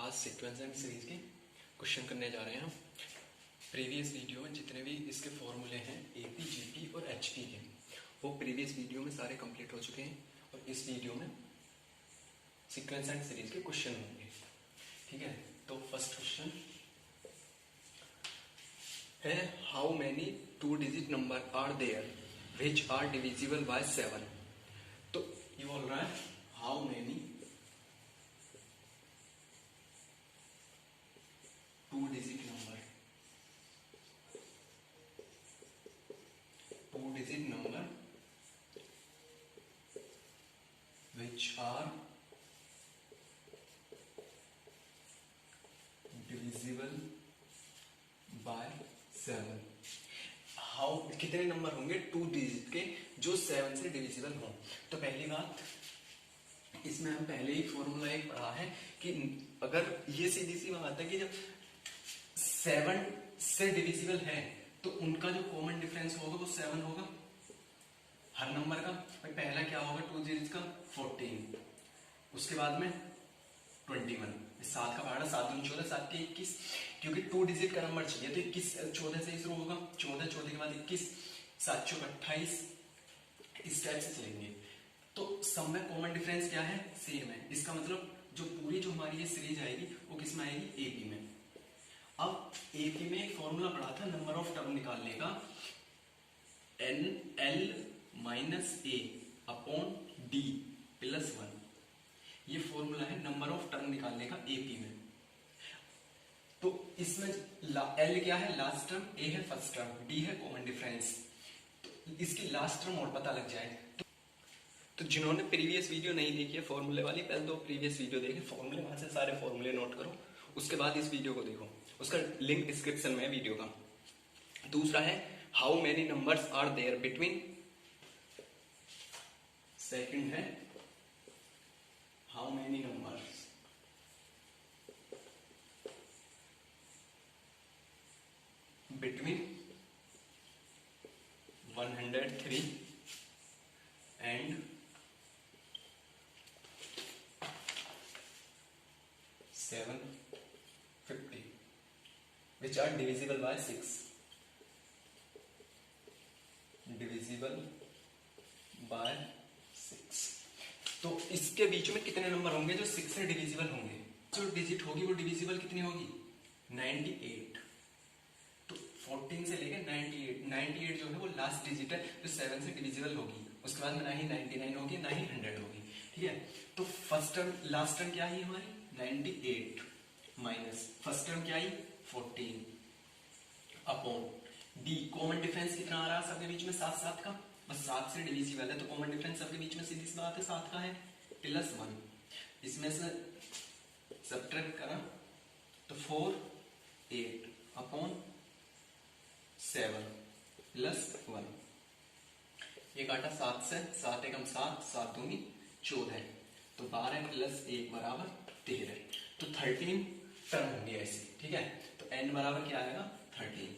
आज sequence and series के question करने जा रहे हैं हम। प्रीवियस वीडियो में जितने भी इसके फॉर्मूले हैं एपी, जीपी और एचपी के, वो प्रीवियस वीडियो में सारे कंप्लीट हो चुके हैं और इस वीडियो में सीक्वेंस एंड सीरीज के क्वेश्चन होंगे। ठीक है, तो फर्स्ट क्वेश्चन है how many 2 digit number are there which are divisible by 7। तो ये बोल रहा है how many 2 digit number which are divisible by 7। How कितने नंबर होंगे 2 डिजिट के जो 7 से डिविजिबल हों। तो पहली बात, इसमें हम पहले ही फॉर्मूला एक पढ़ा है कि अगर ये सीधी सी बात है कि जब 7 से डिविजिबल है तो उनका जो कॉमन डिफरेंस होगा वो 7 होगा हर नंबर का। पहला क्या होगा 2 डिजिट का 14, उसके बाद में 21, 7 का पहाड़ा 7 दूनी 14, 7 के 21, क्योंकि 2 डिजिट का नंबर चाहिए तो 21 14 से शुरू होगा, 14 14 के बाद 21, 7 चौक 28, इस टाइप से चलेंगे। तो सब में कॉमन डिफरेंस क्या है, सेम है। इसका मतलब जो पूरी जो हमारी ये सीरीज आएगी वो किस में आएगी, एपी में। अब एपी में एक फॉर्मूला पढ़ा था नंबर ऑफ टर्म निकालने का, NL माइनस ए अपॉन डी प्लस 1। ये फॉर्मूला है नंबर ऑफ टर्म निकालने का एपी में। तो इसमें L क्या है, लास्ट टर्म, A है फर्स्ट टर्म, D है कॉमन डिफरेंस। तो इसकी लास्ट टर्म और पता लग जाए तो जिन्होंने प्रीवियस वीडियो नहीं देखी है फॉर्मूले वाली, पहले 2 प्रीवियस वीडियो देखे फॉर्मूले, वहां से सारे फॉर्मूले नोट करो, उसके बाद इस वीडियो को देखो, उसका लिंक डिस्क्रिप्शन में है वीडियो का। दूसरा है how many numbers are there between, second है how many numbers between 103 and 750 which are divisible by 6, divisible by 6। तो इसके बीच में कितने नंबर होंगे जो 6 से डिविजिबल होंगे। जो डिजिट होगी वो डिविजिबल कितनी होगी, 98। तो 14 से लेकर 98 जो है वो लास्ट डिजिट है जो 7 से डिविजिबल होगी। उसके बाद में ना ही 99 होगी ना ही 100 होगी। ठीक है, तो फर्स्ट टर्म लास्ट टर्म क्या है हमारी 98 माइनस फर्स्ट टर्म क्या आई 14 अपॉन डी। कॉमन डिफरेंस कितना आ रहा है सबके बीच में, 7 7 का, बस 7 से डिविजिबल है तो कॉमन डिफरेंस सबके बीच में सीधी सी बात है 7 का है, प्लस 1। इसमें से सब्ट्रैक्ट करा तो 4 8 अपॉन 7 प्लस 1। ये काटा 7 से, 7 एकम 7, 7 दूनी 14, तो 12 प्लस 1 बराबर 13। तो 13 टर्म होंगे ऐसे। ठीक है, तो n बराबर क्या आएगा 13।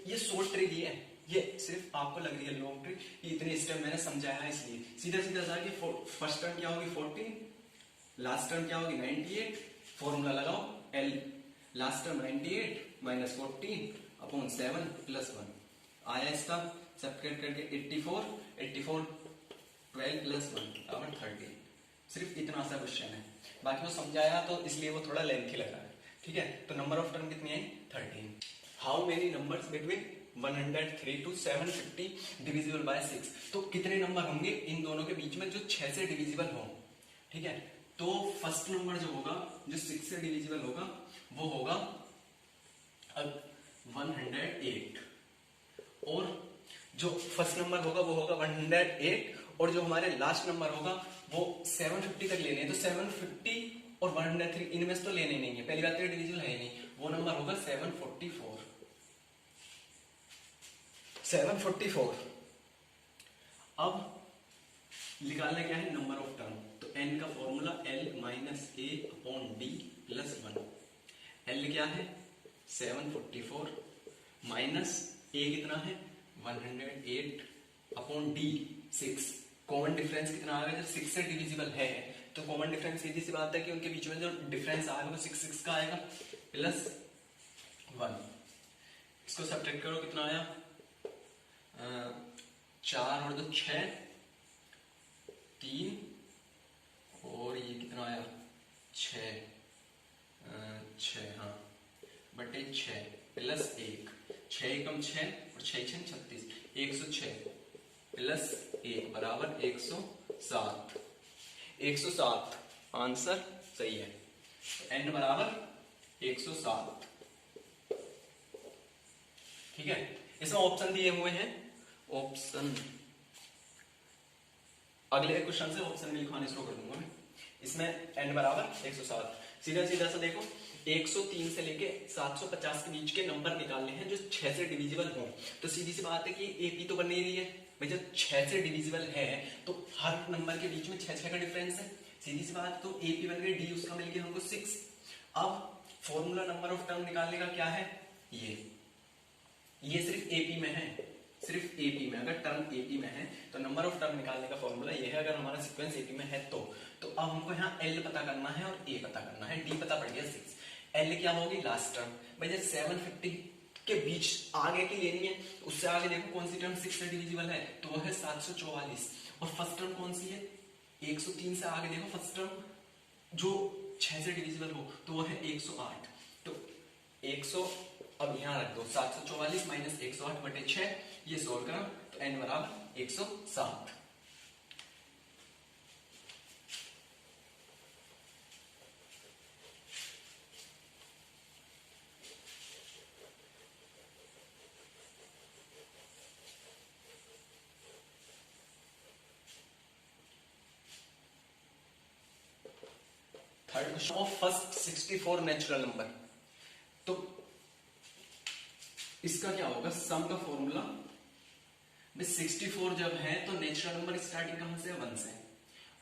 ये शॉर्ट ट्रिक ही है, ये सिर्फ आपको लग रही है लॉन्ग ट्रिक, ये इतने स्टेप मैंने समझाया है इसलिए सीधा सीधा था कि फर्स्ट टर्म क्या होगी 14, लास्ट टर्म क्या होगी 98, फॉर्मूला लगाओ L, last term 98 minus 14 upon 7 plus 1 आया। इसका सब्ट्रैक्ट करके 84 12 प्लस 1 बराबर 13। सिर्फ इतना सा क्वेश्चन है, बाकी वो समझाया तो इसलिए वो थोड़ा लेंथी लग रहा है। ठीक है, तो नंबर ऑफ टर्म कितनी आई 13। How many numbers between 103 to 750 divisible by 6। तो कितने नंबर होंगे इन दोनों के बीच में जो 6 से डिविजिबल हो। ठीक है, तो फर्स्ट नंबर जो होगा जो 6 से डिविजिबल होगा वो होगा 108, और जो फर्स्ट नंबर होगा वो होगा 108, और जो हमारे लास्ट नंबर होगा वो 750 तक लेने हैं। तो 750 और 103 इनमें से तो लेने नहीं है, पहली बात तो डिविजिबल है नहीं, वो नंबर होगा 744। अब निकालना क्या है नंबर ऑफ टर्म, तो n का फॉर्मूला L माइनस ए अपॉन डी प्लस 1। L क्या है 744 माइनस a कितना है 108 अपॉन डी 6। कॉमन डिफरेंस कितना आ गया, जब 6 से डिविजिबल है तो कॉमन डिफरेंस सीधी सी बात है कि उनके बीच में जो डिफरेंस आएगा वो 6 6 का आएगा प्लस 1। इसको सब्ट्रैक्ट करो, कितना आया 4 और 2 6, 3 और ये कितना आया 6 हाँ बटे 6 प्लस 1, 6 एकम 6 और 6 6 36, 106 प्लस 1 बराबर 107। 107 आंसर सही है। n बराबर 107। ठीक है, इसमें ऑप्शन दिए हुए हैं, ऑप्शन अगले क्वेश्चन से ऑप्शन में लिखवाने शुरू कर दूंगा मैं। इसमें n बराबर 107, सीधा सीधा सा देखो 103 से लेके 750 के बीच के नंबर निकालने हैं जो 6 से डिविजिबल हो। तो सीधी सी बात है कि एपी तो बन नहीं रही है भाई, जब 6 से डिविजिबल है तो हर नंबर के बीच में 6 का डिफरेंस है, सीधी सी बात। तो एपी बन गई, डी उसका मिल गया हमको 6। अब फॉर्मूला नंबर ऑफ टर्म निकालने का क्या है, ये सिर्फ एपी में है, सिर्फ एपी में। अगर टर्म एपी में है तो नंबर ऑफ टर्म निकालने का फॉर्मूला ये है, अगर हमारा सीक्वेंस एपी में है तो अब हमको यहाँ एल पता करना है और ए पता करना है। डी पता पड़ गया 6, एल क्या होगी लास्ट टर्म भाई, जब 750 के बीच आगे की लेनी है, उससे आगे देखो कौन सी टर्म 6 से डिविजिबल है, तो वो है 744। और फर्स्ट टर्म कौन सी है, 103 से आगे देखो फर्स्ट टर्म जो 6 से डिविजिबल हो तो वो है 108। तो 100 अब यहाँ रख दो, 744 माइनस 108 बटे 6, ये सोल्व करा तो n बराबर 107। Third question of first 64 natural number. तो इसका क्या होगा, सम का फॉर्मूला 64 जब है तो नेचुरल नंबर स्टार्टिंग कहां से है, 1 से,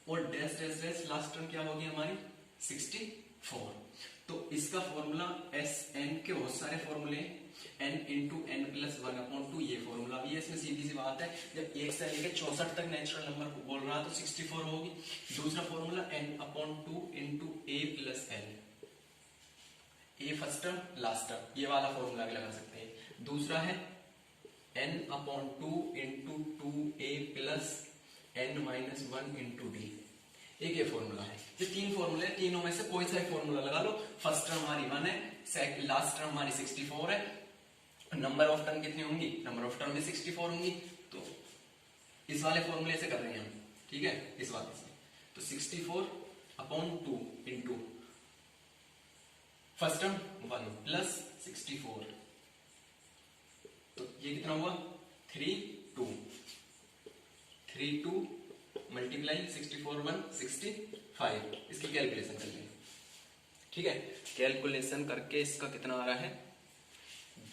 और dash dash dash last term क्या होगी हमारी 64। तो इसका फॉर्मूला एस एन के बहुत सारे फॉर्मूले, n इंटू एन प्लस 1/2, ये फॉर्मूला भी है। इसमें सीधी सी बात है, जब 1 से लेकर 64 तक नेचुरल नंबर को बोल रहा तो 64 होगी। दूसरा फॉर्मूला n/2 इंटू ए प्लस एल, ए फर्स्ट टर्म लास्ट टर्म, ये वाला फॉर्मूला भी लगा सकते हैं। दूसरा है n/2 into 2a plus n-1 into D, एक ये फॉर्मूला है। ये 3 फॉर्मूले, तीनों में से कोई सा फॉर्मूला लगा लो। फर्स्ट टर्म हमारी 1 है, सेकंड लास्ट टर्म हमारी 64 है, नंबर ऑफ टर्म कितनी होंगी, नंबर ऑफ टर्म भी 64 होंगी। तो इस वाले फॉर्मूले से कर रहे हैं हम, ठीक है, इस वाले से। तो 64/2 इंटू फर्स्ट टर्म 1 प्लस 64, तो ये कितना हुआ 3 2 मल्टीप्लाई 64 1 65। इसकी कैलकुलेशन कर लेंगे, ठीक है। कैलकुलेशन करके इसका कितना आ रहा है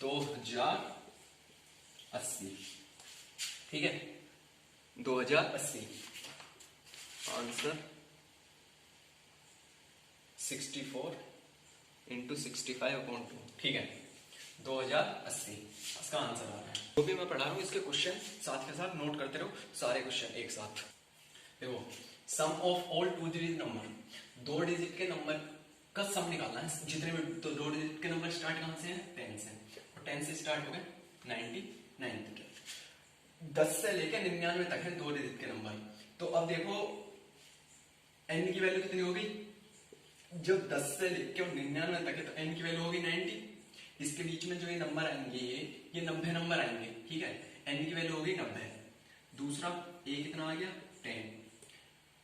2080, ठीक है 2080। आंसर 64 इंटू 65/2, ठीक है 2080 इसका आंसर आ रहा है। जो भी मैं पढ़ा रहा हूँ इसके क्वेश्चन साथ के साथ नोट करते रहो, सारे क्वेश्चन एक साथ। देखो sum of all 2 digit number, 2 digit के नंबर का सम निकालना है जितने भी। तो 2 डिजिट के नंबर स्टार्ट कहां से हैं 10 से, और 10 से स्टार्ट हो गए 99 तक, 10 से लेकर 99 तक है 2 डिजिट के नंबर। तो अब देखो n की वैल्यू कितनी होगी, जब 10 से लेकर 99 तक है तो n की वैल्यू होगी 90। इसके बीच में जो ये नंबर आएंगे ये 90 नंबर आएंगे, ठीक है, n की वैल्यू होगी 90। दूसरा a कितना आ गया 10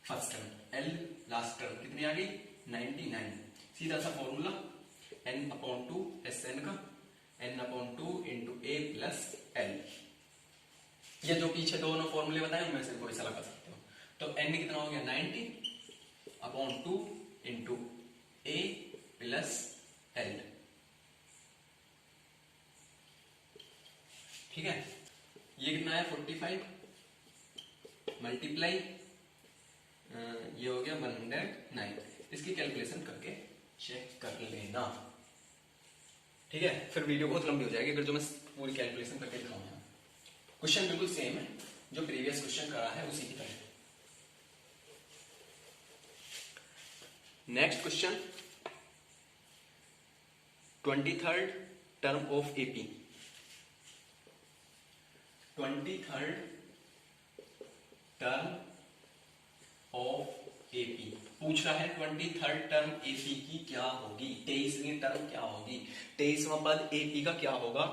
first term, l last term कितनी आ गई 99। सीधा सा फॉर्मूला n/2 Sn का n/2 into a plus l। ये जो पीछे दोनों फॉर्मूले बताए उनमें से कोई सा लगा सकते हो। तो n कितना हो गया 90/2 इंटू a प्लस l, ठीक है। ये कितना है 45 मल्टीप्लाई ये हो गया 109। इसकी कैलकुलेशन करके चेक कर लेना, ठीक है। फिर वीडियो बहुत लंबी हो जाएगी अगर जो मैं पूरी कैलकुलेशन करके दिखाऊंगा। क्वेश्चन बिल्कुल सेम है, जो प्रीवियस क्वेश्चन करा है उसी की तरह। Next question, 23rd term of AP. 23rd term of AP पूछ रहा है। 23rd टर्म एपी की क्या होगी? 23वीं टर्म क्या होगी? 23वां पद एपी का क्या होगा?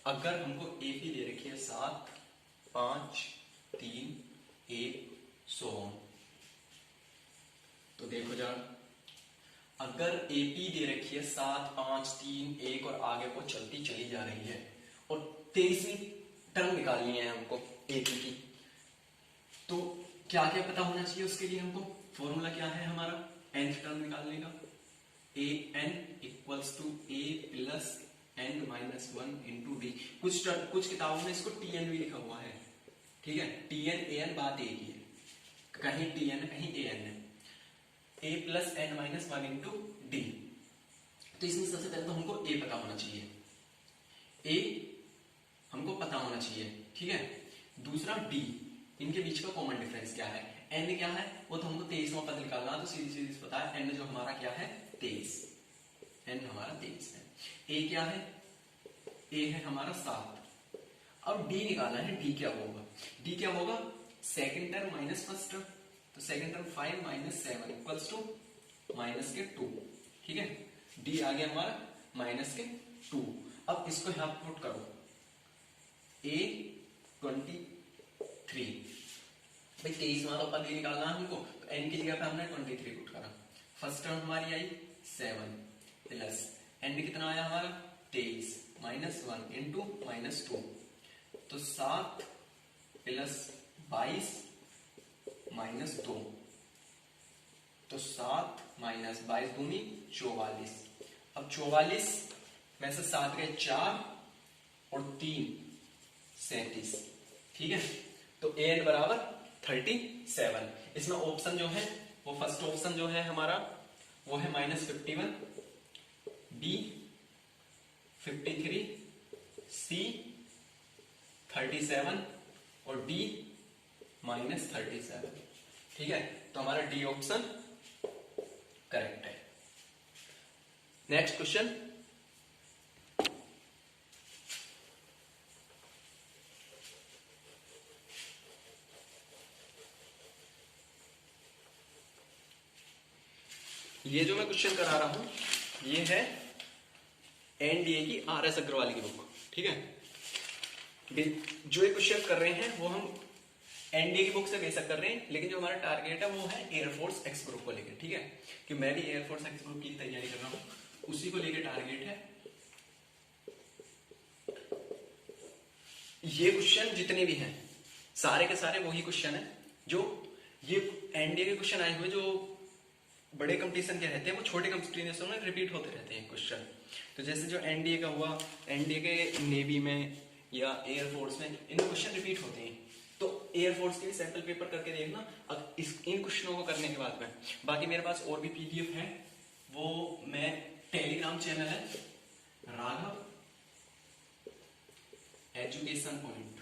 अगर हमको एपी दे रखी है 7, 5, 3, 1, 100, तो देखो जरा, अगर एपी दे रखी है 7, 5, 3, 1 और आगे वो चलती चली जा रही है और 23वीं टर्म निकालनी है हमको एपी की, तो क्या क्या पता होना चाहिए उसके लिए हमको? फॉर्मूला क्या है हमारा nth टर्म निकालने का? A n equals to a plus n minus 1 into d. कुछ किताबों में इसको टीएन भी लिखा हुआ है, ठीक है। टीएन ए एन बात एक ही है, कहीं टीएन कहीं ए एन है। A plus n minus 1 into d. तो इसमें सबसे पहले तो हमको ए पता होना चाहिए, ए हमको पता होना चाहिए, ठीक है। दूसरा डी, इनके बीच का कॉमन डिफरेंस क्या है? एन क्या है? वो तो हमको 23वां पद निकालना, तो सीधी सीधी पता है एन जो हमारा क्या है 23, एन हमारा 23 है। ए क्या है? ए है हमारा 7। अब डी निकालना है, डी क्या होगा? डी क्या होगा? Second term minus first term, तो second term 5 minus 7 equals to minus के 2, ठीक है। डी आ गया हमारा माइनस के 2। अब इसको यहां पुट करो, ए 23, भाई 23 वाला पद ही निकालना है हमको, तो एन की जगह पे हमने 23 पुट करा। फर्स्ट टर्म हमारी आई 7 प्लस एन कितना आया हमारा 23 माइनस 1 इंटू माइनस 2, तो 7 प्लस 22 माइनस 2, तो 7 माइनस 22 दूनी 44। अब 44 में से 7 गए 4 और 3 37, ठीक है। तो ए एन बराबर 37। इसमें ऑप्शन जो है वो फर्स्ट ऑप्शन जो है हमारा वो है -51, बी 53, सी 37 और डी -37, ठीक है। तो हमारा डी ऑप्शन करेक्ट है। नेक्स्ट क्वेश्चन, ये जो मैं क्वेश्चन करा रहा हूं ये है एनडीए की आरएस अग्रवाल की बुक, ठीक है। जो ये क्वेश्चन कर रहे हैं वो हम एनडीए की बुक से बेशक कर रहे हैं, लेकिन जो हमारा टारगेट है वो है एयरफोर्स एक्स ग्रुप को लेकर, ठीक है। कि मैं भी एयरफोर्स एक्स ग्रुप की तैयारी कर रहा हूं, उसी को लेकर टारगेट है। ये क्वेश्चन जितने भी हैं सारे के सारे वही क्वेश्चन है जो ये एनडीए के क्वेश्चन आए हुए जो बड़े कंपटीशन के रहते हैं वो छोटे कंपटीशन में रिपीट होते रहते हैं क्वेश्चन। तो जैसे जो एनडीए का हुआ, एनडीए के नेवी में या एयरफोर्स में इन क्वेश्चन रिपीट होते हैं, तो एयरफोर्स के भी सैंपल पेपर करके देखना अब इन क्वेश्चनों को करने के बाद में। बाकी मेरे पास और भी पीडीएफ है, वो मैं टेलीग्राम चैनल है Raghav education point,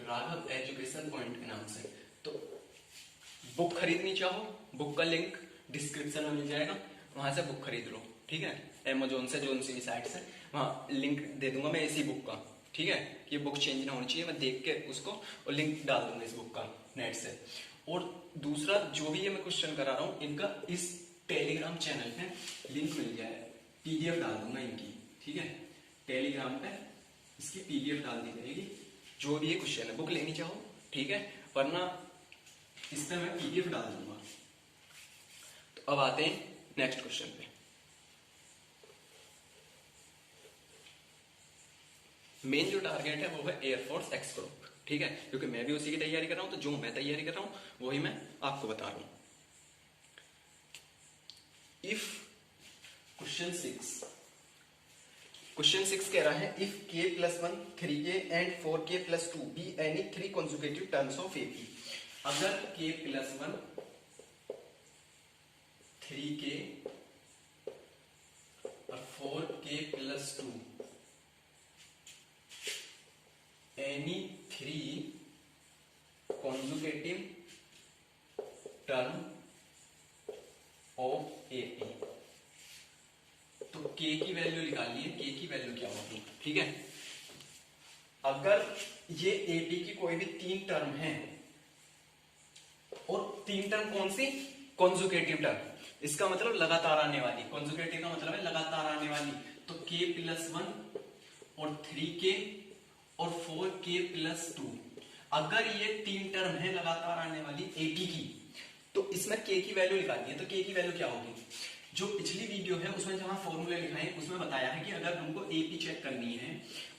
Raghav education point के नाम से। तो बुक खरीदनी चाहो, बुक का लिंक डिस्क्रिप्शन में मिल जाएगा, वहां से बुक खरीद लो, ठीक है। अमेजोन से, जोन सी भी साइट से, वहां लिंक दे दूंगा मैं इसी बुक का, ठीक है। ये बुक चेंज ना होनी चाहिए, मैं देख के उसको और लिंक डाल दूंगा इस बुक का नेट से। और दूसरा जो भी ये मैं क्वेश्चन करा रहा हूं इनका इस टेलीग्राम चैनल पे लिंक मिल जाए, पीडीएफ डाल दूंगा इनकी, ठीक है। टेलीग्राम पे इसकी पीडीएफ डाल दी जाएगी, जो भी ये क्वेश्चन है बुक लेनी चाहो, ठीक है, वरना इस पे मैं पीडीएफ डाल दूंगा। तो अब आते हैं नेक्स्ट क्वेश्चन पे। मेन जो टारगेट है वो है एयरफोर्स एक्स ग्रुप, ठीक है, क्योंकि मैं भी उसी की तैयारी कर रहा हूं, तो जो मैं तैयारी कर रहा हूं वही मैं आपको बता रहा हूं। इफ क्वेश्चन 6 कह रहा है if k + 1 3k and 4k + 2 be any 3 consecutive terms of AP. अगर k + 1 3k और 4k + 2 any 3 consecutive term of AP. तो के की वैल्यू निकालिए, के की वैल्यू क्या होगी, ठीक है। अगर ये एपी की कोई भी 3 टर्म है, और 3 टर्म कौन सी, कॉन्जुगेटिव टर्म, इसका मतलब लगातार आने वाली, कॉन्जुगेटिव का मतलब है लगातार आने वाली, तो k + 1 और 3k और 4k + 2। अगर ये 3 टर्म है लगातार आने वाली एपी की, तो इसमें k की वैल्यू निकालनी है। तो k की वैल्यू क्या होगी, जो पिछली वीडियो है उसमें जहां फॉर्मूले लिखा है उसमें बताया है कि अगर हमको एपी चेक करनी है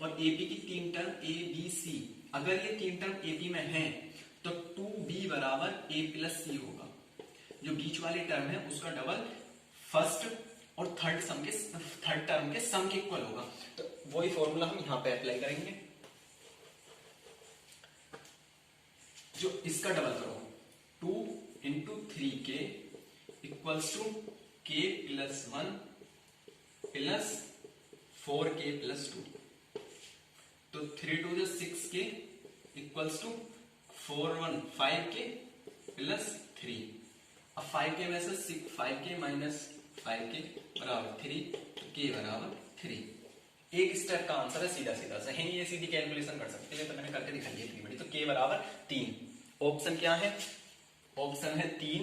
और एपी की 3 टर्म ए बी सी, अगर ये 3 टर्म एपी में है तो 2b बराबर a + c होगा। जो बीच वाली टर्म है उसका डबल फर्स्ट और थर्ड टर्म के सम के इक्वल होगा। तो वही फॉर्मूला हम यहां पे अप्लाई करेंगे। जो इसका डबल करो, 2 × 3k = k + 1 + 4k + 2। तो 3 2 6k = 4 1 5k + 3। अब 5k में से 5k - 5k बराबर 3, तो k बराबर 3। एक स्टेप का आंसर है सीधा सीधा सा, ये सीधी कैलकुलेशन कर सकते हैं, तो मैंने करके दिखाई है इतनी बड़ी। तो k बराबर 3। ऑप्शन क्या है, ऑप्शन है 3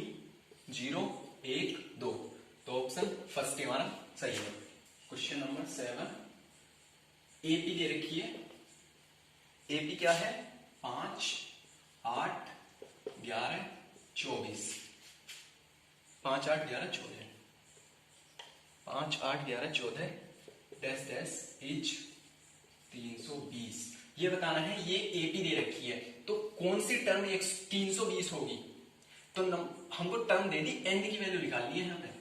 0 1 2। तो ऑप्शन फर्स्ट हमारा सही है। क्वेश्चन नंबर 7, एपी दे रखी है। एपी क्या है, 5 8 11 24। 5 8 11 14, 5 8 11 14 डैश डैश इज 320। ये बताना है, ये एपी दे रखी है, तो कौन सी टर्म 320 होगी। तो हमको टर्म दे दी, एन की वैल्यू निकालनी है। यहाँ पे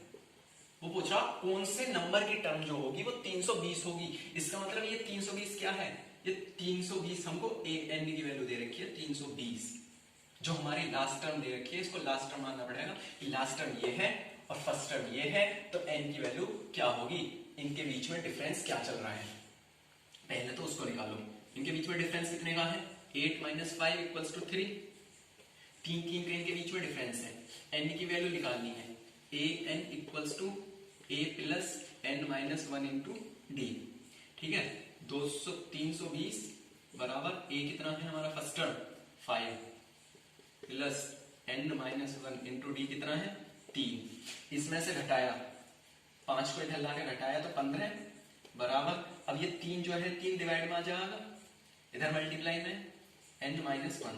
वो पूछ रहा कौन से नंबर की टर्म जो होगी वो 320 होगी। इसका मतलब ये 320 क्या है, ये 320 हमको एन की वैल्यू दे रखी है 320। जो हमारी लास्ट टर्म दे रखी है इसको लास्ट टर्म मानना पड़ेगा कि लास्ट टर्म ये है और फर्स्ट टर्म ये है, तो एन की वैल्यू क्या होगी, इनके बीच में डिफरेंस क्या चल रहा है, पहले तो उसको निकालो। इनके बीच में डिफरेंस कितने का है, 8 - 5 = 3। 3 3 का इनके बीच में डिफरेंस है। एन की वैल्यू निकालनी है, an = a + n - 1 × d, ठीक है। 320 बराबर a कितना है हमारा फर्स्ट टर्म 5 + n - 1 × d कितना है 3। इसमें से घटाया 5 को इधर लाके घटाया तो 15 बराबर, अब ये 3 जो है 3 डिवाइड में आ जाएगा, इधर मल्टीप्लाई में n - 1,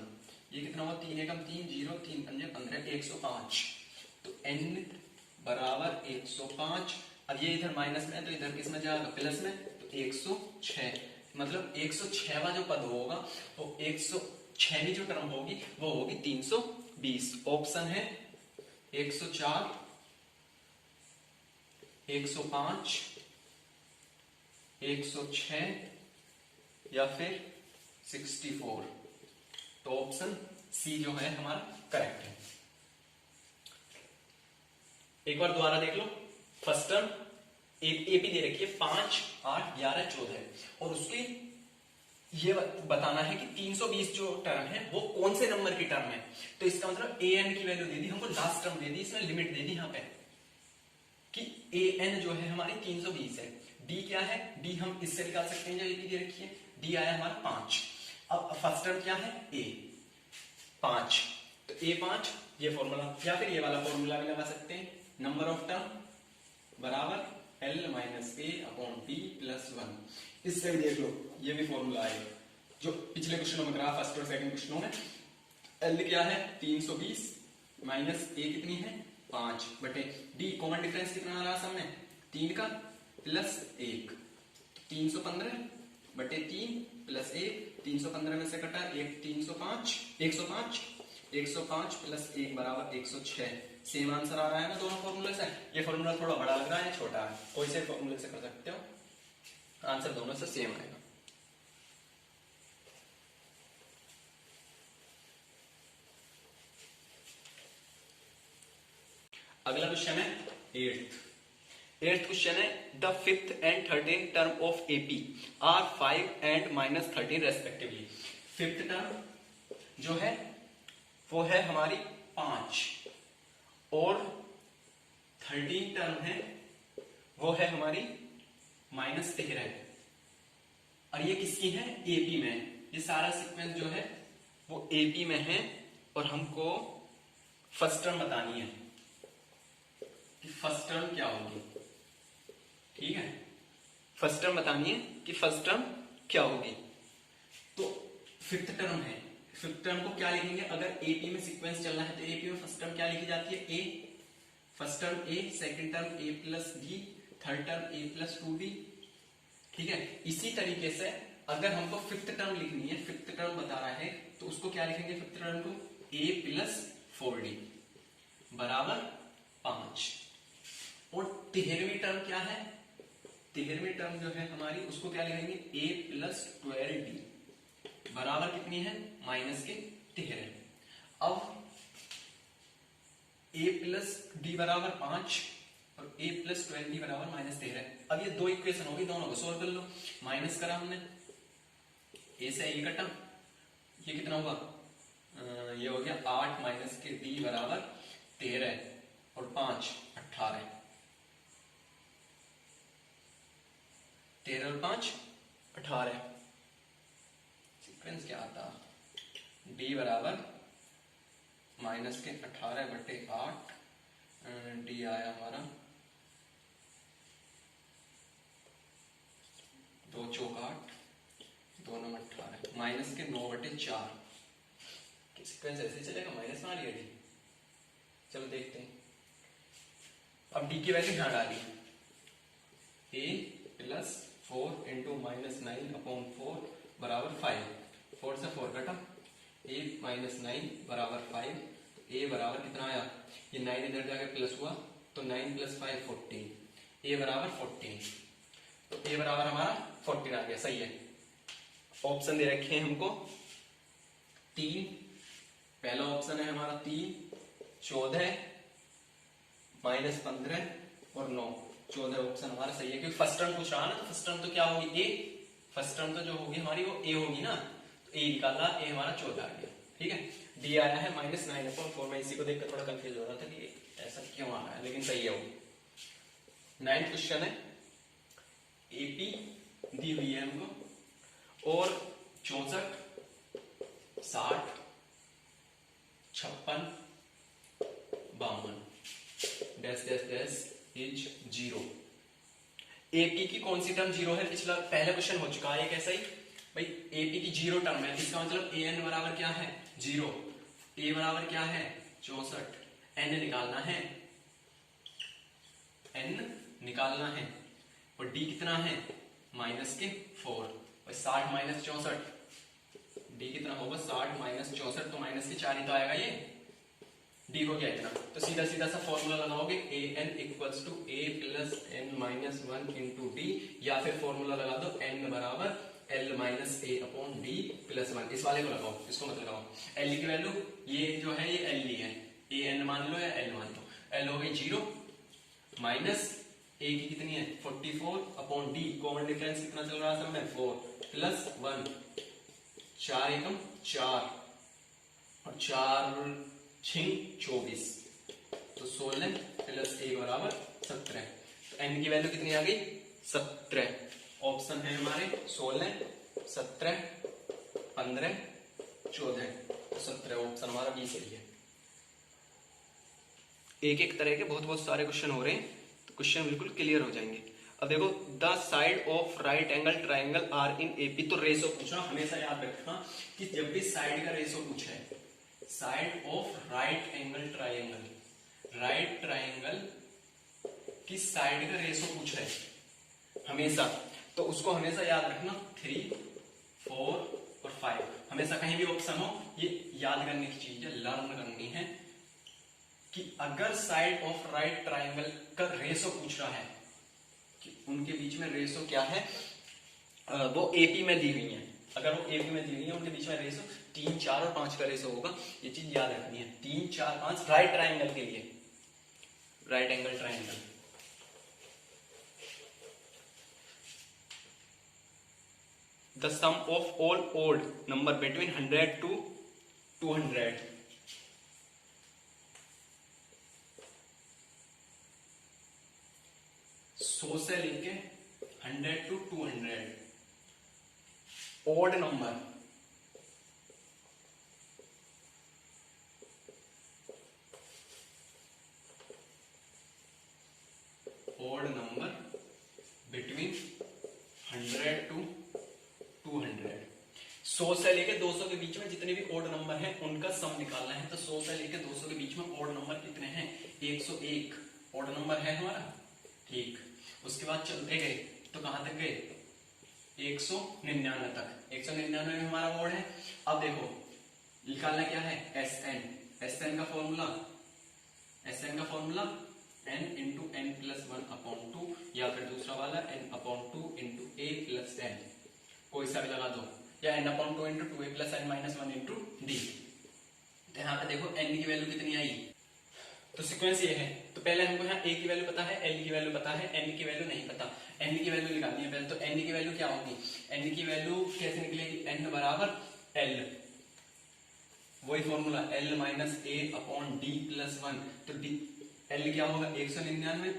ये कितना हुआ 3 एकम 3 0 3 5 15 105। तो n बराबर 105। अब ये इधर माइनस में है तो इधर किस में जाएगा, प्लस में, तो 106। मतलब 106वां जो पद होगा वो 106वीं जो टर्म होगी वो होगी 320। ऑप्शन है 104 105 106 या फिर 64। तो ऑप्शन सी जो है हमारा करेक्ट है। एक बार दोबारा देख लो, फर्स्ट टर्म एपी दे रखी है 5 8 11 14 और उसकी ये बताना है कि 320 जो टर्म है वो कौन से नंबर की टर्म है। तो इसका मतलब ए एन की वैल्यू दे दी हमको, लास्ट टर्म दे दी, इसमें लिमिट दे दी यहाँ पे कि ए एन जो है हमारी 320 है। डी क्या है, डी हम इससे निकाल सकते हैं जो एपी दे रखी है, डी आया हमारा 5। अब फर्स्ट टर्म क्या है ए 5, तो ए 5 ये फॉर्मूला, या फिर ये वाला फॉर्मूला भी लगा सकते हैं, नंबर ऑफ टर्म बराबर L - A/P + 1। इससे भी देख लो, ये भी फॉर्मूला है जो पिछले क्वेश्चनों में करा, फर्स्ट और सेकंड क्वेश्चनों में। L क्या है 320 माइनस A कितनी है 5 बटे D, कॉमन डिफरेंस कितना आ रहा सामने 3 का प्लस 1, 315 बटे 3 प्लस 1, 315 में से कटा 1 305 105 105 प्लस 1 बराबर 106। सेम आंसर आ रहा है ना दोनों फॉर्मूले से। ये फॉर्मूला थोड़ा बड़ा लग रहा है, छोटा है, कोई से फॉर्मूले से कर सकते हो, आंसर दोनों से सेम आएगा। अगला क्वेश्चन है 8th क्वेश्चन है, the 5th and 13th term of AP are 5 and -13 respectively. 5th term जो है वो है हमारी 5 टर्म है वो है हमारी -13 और ये किसकी है, एपी में। ये सारा सीक्वेंस जो है वो एपी में है और हमको फर्स्ट टर्म बतानी है कि फर्स्ट टर्म क्या होगी। ठीक है, फर्स्ट टर्म बतानी है कि फर्स्ट टर्म क्या होगी। तो फिफ्थ टर्म है, फिफ्थ टर्म को क्या लिखेंगे, अगर एपी में सीक्वेंस चलना है तो एपी में फर्स्ट टर्म क्या लिखी जाती है, ए। फर्स्ट टर्म ए, सेकंड टर्म ए प्लस बी, थर्ड टर्म ए प्लस 2b। ठीक है, इसी तरीके से अगर हमको फिफ्थ टर्म लिखनी है, फिफ्थ टर्म बता रहा है तो उसको क्या लिखेंगे, फिफ्थ टर्म को a प्लस 4d बराबर 5। और 13वीं टर्म क्या है, 13वीं टर्म जो है हमारी उसको क्या लिखेंगे, a प्लस 12d बराबर कितनी है, -13। अब a प्लस डी बराबर 5 और a प्लस 12d बराबर -13। अब ये दो इक्वेशन होगी, दोनों को सोल्व कर लो। माइनस करा हमने, a से a कटा, ये कितना हुआ, ये हो गया 8 माइनस के d बराबर 13 और 5 18। 13 और 5 18। सीक्वेंस क्या आता, d बराबर माइनस के 18/8, d आया हमारा 2 चौक 8, 2 9 18, माइनस के 9/4। सीक्वेंस ऐसे चलेगा, माइनस में आ रही है डी। चलो देखते हैं। अब डी की वैल्यू यहां डाली, a प्लस 4 इंटू -9/4 बराबर 5। 4 से 4 कटा, a माइनस 9 बराबर 5। a बराबर कितना आया, ये 9 इधर जाकर प्लस हुआ तो 9 प्लस 5 14, a बराबर 14। तो a बराबर हमारा 14 आ गया, सही है। ऑप्शन दे रखे हैं हमको 3, पहला ऑप्शन है हमारा 3, 14 -15 और 9, 14 ऑप्शन हमारा सही है, क्योंकि फर्स्ट टर्म पूछ रहा है ना, तो फर्स्ट टर्म तो क्या होगी, a। फर्स्ट टर्म तो जो होगी हमारी वो a होगी ना, तो a निकाला, a हमारा 14 आ गया। ठीक है, d आया है -9/4। मैं इसी को देखकर थोड़ा कंफ्यूज हो रहा था कि ऐसा क्यों आ रहा है, लेकिन सही है वो। 9th क्वेश्चन है, एपी दी हुई है हमको और 64 60 56 52 dash dash dash is 0। AP की कौन सी टर्म 0 है, पिछला पहला क्वेश्चन हो चुका है एक ऐसा ही भाई। एपी की 0 टर्म है, इसका मतलब an बराबर क्या है, 0। a बराबर क्या है, 64। n निकालना है, n निकालना है और d कितना है, -4। और 60 माइनस 64, d कितना होगा, 60 माइनस 64 तो -4 ही तो आएगा ये। d हो गया इतना, तो सीधा सीधा सा फॉर्मूला लगाओगे, an equals to a plus n minus 1 into d, या फिर फॉर्मूला लगा दो n बराबर l minus a upon d plus 1। इस वाले को लगाओ, इसको मत लगाओ। l की वैल्यू ये जो है ये l ही है, an मान लो या l मान लो। l हो गई 0 माइनस a की कितनी है 44 अपॉन d, कॉमन डिफरेंस कितना चल रहा था में 4 प्लस 1, 4 एकम 4 और 4 6 24, तो 16 प्लस 1 बराबर 17। तो n की वैल्यू कितनी आ गई, 17। ऑप्शन है हमारे 16 17 15 14, तो 17 ऑप्शन हमारा बी सही है। एक एक तरह के बहुत सारे क्वेश्चन हो रहे हैं, तो क्वेश्चन बिल्कुल क्लियर हो जाएंगे। अब देखो, the side of right angle triangle are in AP, तो रेशो पूछना, हमेशा याद रखना कि जब भी साइड का रेशो पूछा है, side of right angle triangle, right triangle की साइड का रेशो पूछा है हमेशा, तो उसको हमेशा याद रखना 3 4 और 5। हमेशा कहीं भी ऑप्शन हो, ये याद करने की चीज है, लर्न करनी है कि अगर साइड ऑफ राइट ट्राइंगल का रेशो पूछ रहा है कि उनके बीच में रेशो क्या है, वो एपी में दी हुई है। अगर वो एपी में दी हुई है, उनके बीच में रेशो 3 4 और 5 का रेशो होगा, ये चीज याद रखनी है। 3 4 5 राइट ट्राइंगल के लिए, right angle triangle. The sum of all odd number between 100 to 200, 100 से लेके 100 to 200 odd number, odd number between 100 to 200। 100 से लेके 200 के बीच में जितने भी ओड नंबर हैं उनका सम निकालना है। तो 100 से लेके 200 के बीच में ओड नंबर कितने हैं? 101 ओड नंबर है हमारा। ठीक, उसके बाद चलते गए तो कहां तक गए? 199 तक। 199 में हमारा ओड है। अब देखो निकालना क्या है? SN। SN का formula n into n plus 1/2 या फिर दूसरा वाला n/2 into a plus n, कोई सा भी लगा दो, या n/2 into 2a plus n minus 1 into d। तो यहाँ पे देखो n की वैल्यू कितनी आई, तो सीक्वेंस ये है। तो पहले हमको यहाँ a की वैल्यू पता है, l की वैल्यू पता है, n की वैल्यू नहीं पता। n की वैल्यू निकालनी है पहले। तो n की वैल्यू क्या होगी? n की वैल्यू कैसे निकलेगी? n बराबर l, वही formula l minus a upon d plus 1। तो d l क्या होगा? 199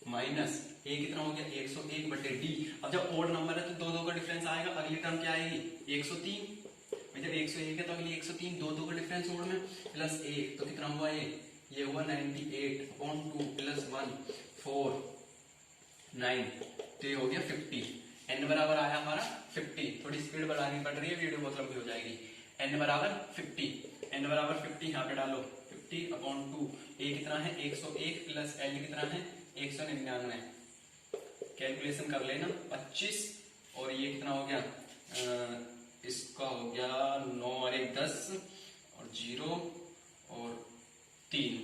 माइनस a कितना हो गया? 101 बटे d। अब जब ओड नंबर है तो दो का डिफरेंस आएगा। अगली टर्म क्या आएगी? 103। जब 101 है तो अगली 103, दो का डिफरेंस ओड में प्लस 1, तो कितना हुआ? ये हुआ 98 अपॉन 2 प्लस 1 4 9, तो ये हो गया 50। n बराबर आया हमारा 50। थोड़ी स्पीड बढ़ानी पड़ रही है, वीडियो बहुत लंबी हो जाएगी। n बराबर 50, n बराबर 50 यहाँ पे डालो 50 अपॉन 2, a कितना है? 101 प्लस l कितना है? 199। कैलकुलेशन कर लेना 25, और ये कितना हो गया? इसका हो गया 9 और 1 10 और 0 और 3,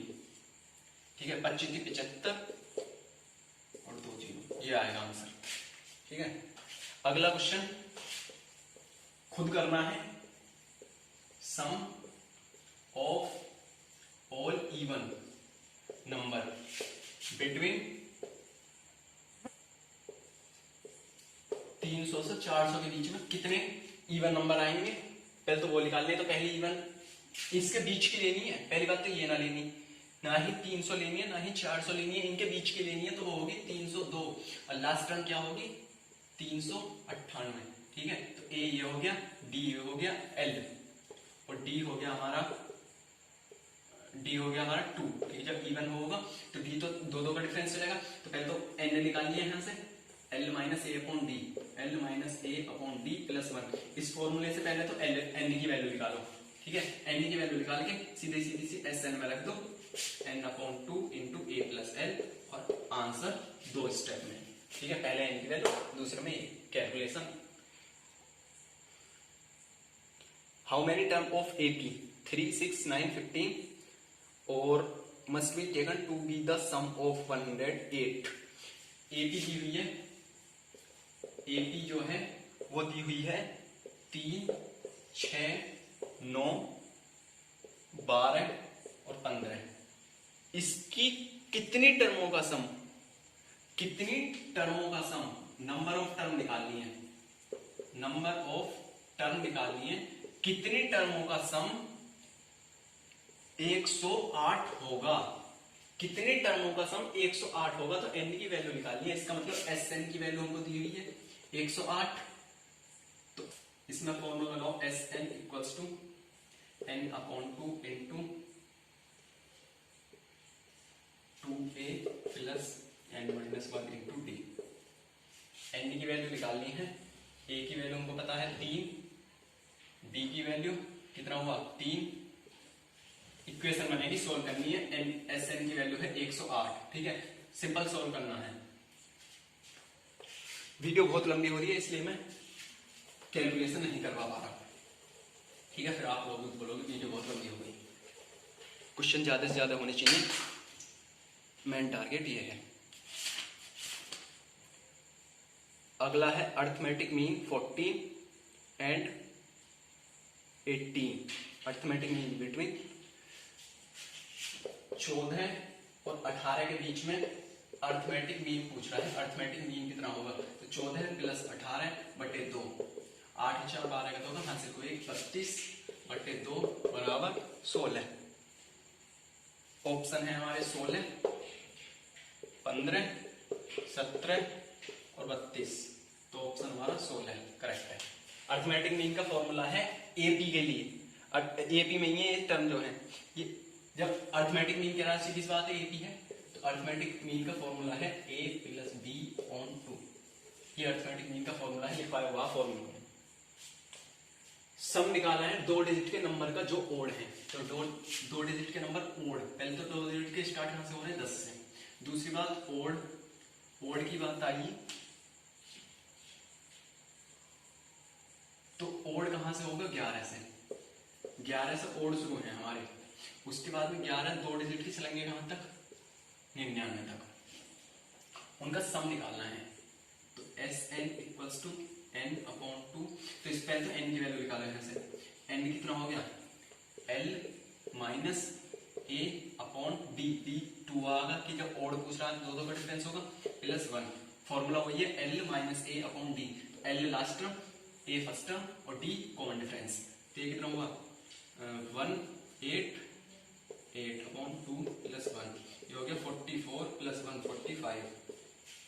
ठीक है। 25 की 75 और 2 0, ये आएगा आंसर। ठीक है, अगला क्वेश्चन खुद करना है। Sum of all even number between 300 से 400 के बीच में कितने इवन नंबर आएंगे? पहले तो वो निकालने। तो पहली इवन इसके बीच की लेनी है। पहली बात तो ये ना लेनी, ना ही 300 लेनी है, ना ही 400 लेनी है, इनके बीच की लेनी है। तो वो होगी 302, और लास्ट टर्म क्या होगी? 398। ठीक है, तो ए ये हो गया, डी ये हो गया, एल और डी हो गया हमारा 2। ठीक है, जब इवन होगा तो डी तो दो का डिफरेंस चलेगा। तो पहले तो एन निकालनी है यहाँ से, एल माइनस ए अपॉन डी, एल माइनस ए अपॉन डी प्लस 1। इस फॉर्मूले से पहले तो एन की वैल्यू निकालो। ठीक है, एन की वैल्यू निकाल के सीधे सी एस एन में रख दो, n/2 इंटू ए प्लस एल, और आंसर 2 स्टेप में। ठीक है, पहले एन की वैल्यू, दूसरे में calculation. How many term of AP 3 6 9 15 और must be taken to be the sum of 108। AP दी हुई है, AP जो है वो दी हुई है 3 6 9 12 और 15। इसकी कितनी टर्मों का सम, नंबर ऑफ टर्म निकालनी है, कितनी टर्मों का सम 108 होगा। कितनी टर्मों का सम 108 होगा? तो n की वैल्यू निकालनी है। इसका मतलब Sn की वैल्यू हमको दी हुई है 108। तो इसमें फॉर्मूला लगाओ, Sn equals to n/2 into 2a plus n minus 1 into d। n की वैल्यू निकालनी है। a की वैल्यू हमको पता है 3, d की वैल्यू कितना हुआ? 3। इक्वेशन बनेगी, सोल्व करनी है। Sn की वैल्यू है 108। ठीक है, सिंपल सोल्व करना है। वीडियो बहुत लंबी हो रही है इसलिए मैं कैलकुलेशन नहीं करवा पा रहा। ठीक है, फिर आप लोग बोलोगे वीडियो बहुत लंबी हो गई। क्वेश्चन ज्यादा से ज्यादा होने चाहिए, मेन टारगेट ये है। अगला है arithmetic mean 14 and 18। Arithmetic mean between 14 और 18 के बीच में अर्थमेटिक मीन पूछ रहा है। अर्थमेटिक मीन कितना होगा? तो 14 प्लस 18 बटे 2, 8 4 12 का 2 का हासिल को 32 बटे 2 बराबर 16। ऑप्शन है हमारे 16 15 17 और 32, तो ऑप्शन हमारा 16 करेक्ट है। अर्थमेटिक मीन का फॉर्मूला है एपी के लिए, एपी में ये टर्म जो है, ये जब अर्थमेटिक मीन की राशि किस बात है, एपी है, तो अर्थमेटिक मीन का फॉर्मूला है a प्लस b ऑन 2। ये अर्थमेटिक मीन का फॉर्मूला है, लिखा हुआ फॉर्मूला। सम निकाला है 2 डिजिट के नंबर का जो ओड है, तो दो डिजिट के नंबर ओड, पहले तो 2 डिजिट के स्टार्ट कहां से हो रहे हैं, 10 से। दूसरी बात ओड की बात आई, तो ओड कहां से होगा, 11 से। 11 से ओड शुरू है हमारे, उसके बाद में 11 2 डिजिट की चलेंगे कहां तक, 99 तक। उनका सम निकालना है, तो Sn equals to n upon 2। तो इस पहले तो n की वैल्यू निकाला है, से n कितना हो गया, l minus a upon d, d 2 आएगा कि जब ओड पूछ रहा है 2 का डिफरेंस होगा, प्लस 1। फॉर्मूला वही है l minus a upon d, तो l last term, a first term और d कॉमन डिफरेंस, तो ये कितना हुआ 188 अपॉन 2 प्लस 1, ये हो गया 44 प्लस 1 45।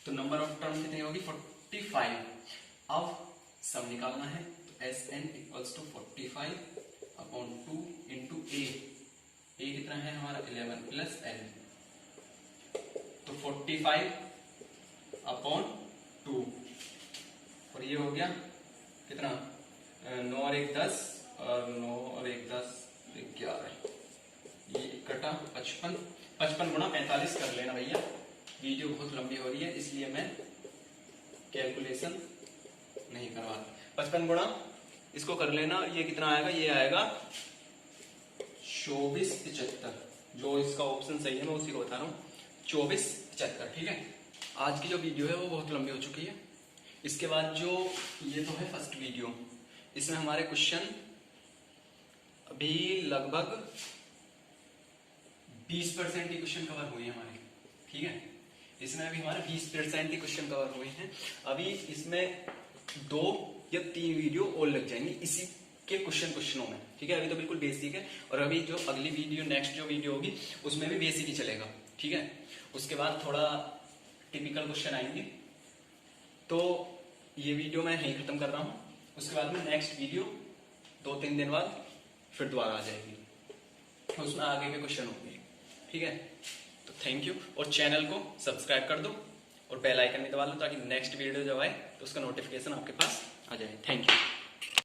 तो नंबर ऑफ टर्म कितनी होगी, 45। अब सम निकालना है, तो Sn equals to 45 upon 2 into a कितना है हमारा 11 प्लस n, तो 45 अपॉन 2, और ये हो गया कितना 9 और 1 10, और 9 और 1 10 11, ये कटा 55, 55 गुणा 45 कर लेना भैया, वीडियो बहुत लंबी हो रही है इसलिए मैं कैलकुलेशन नहीं करवाता। 55 गुणा इसको कर लेना, ये कितना आएगा, ये आएगा 2475, जो इसका ऑप्शन सही है मैं उसी को बता रहा हूँ, 2475। ठीक है, आज की जो वीडियो है वो बहुत लंबी हो चुकी है। इसके बाद जो ये तो है फर्स्ट वीडियो, इसमें हमारे क्वेश्चन अभी लगभग 20% ही क्वेश्चन कवर हुए हैं हमारे। ठीक है, इसमें अभी हमारे 20% ही क्वेश्चन कवर हुए हैं। अभी इसमें 2 या 3 वीडियो और लग जाएंगे इसी के क्वेश्चनों में। ठीक है, अभी तो बिल्कुल बेसिक है, और अभी जो अगली वीडियो नेक्स्ट जो वीडियो होगी उसमें भी बेसिक ही चलेगा। ठीक है, उसके बाद थोड़ा टिपिकल क्वेश्चन आएंगे, तो ये वीडियो मैं यहीं खत्म कर रहा हूँ। उसके बाद में नेक्स्ट वीडियो 2-3 दिन बाद फिर दोबारा आ जाएगी, उसमें आगे के क्वेश्चन होंगे। ठीक है, तो थैंक यू, और चैनल को सब्सक्राइब कर दो और बेल आइकन भी दबा लो ताकि नेक्स्ट वीडियो जब आए तो उसका नोटिफिकेशन आपके पास आ जाए। Thank you.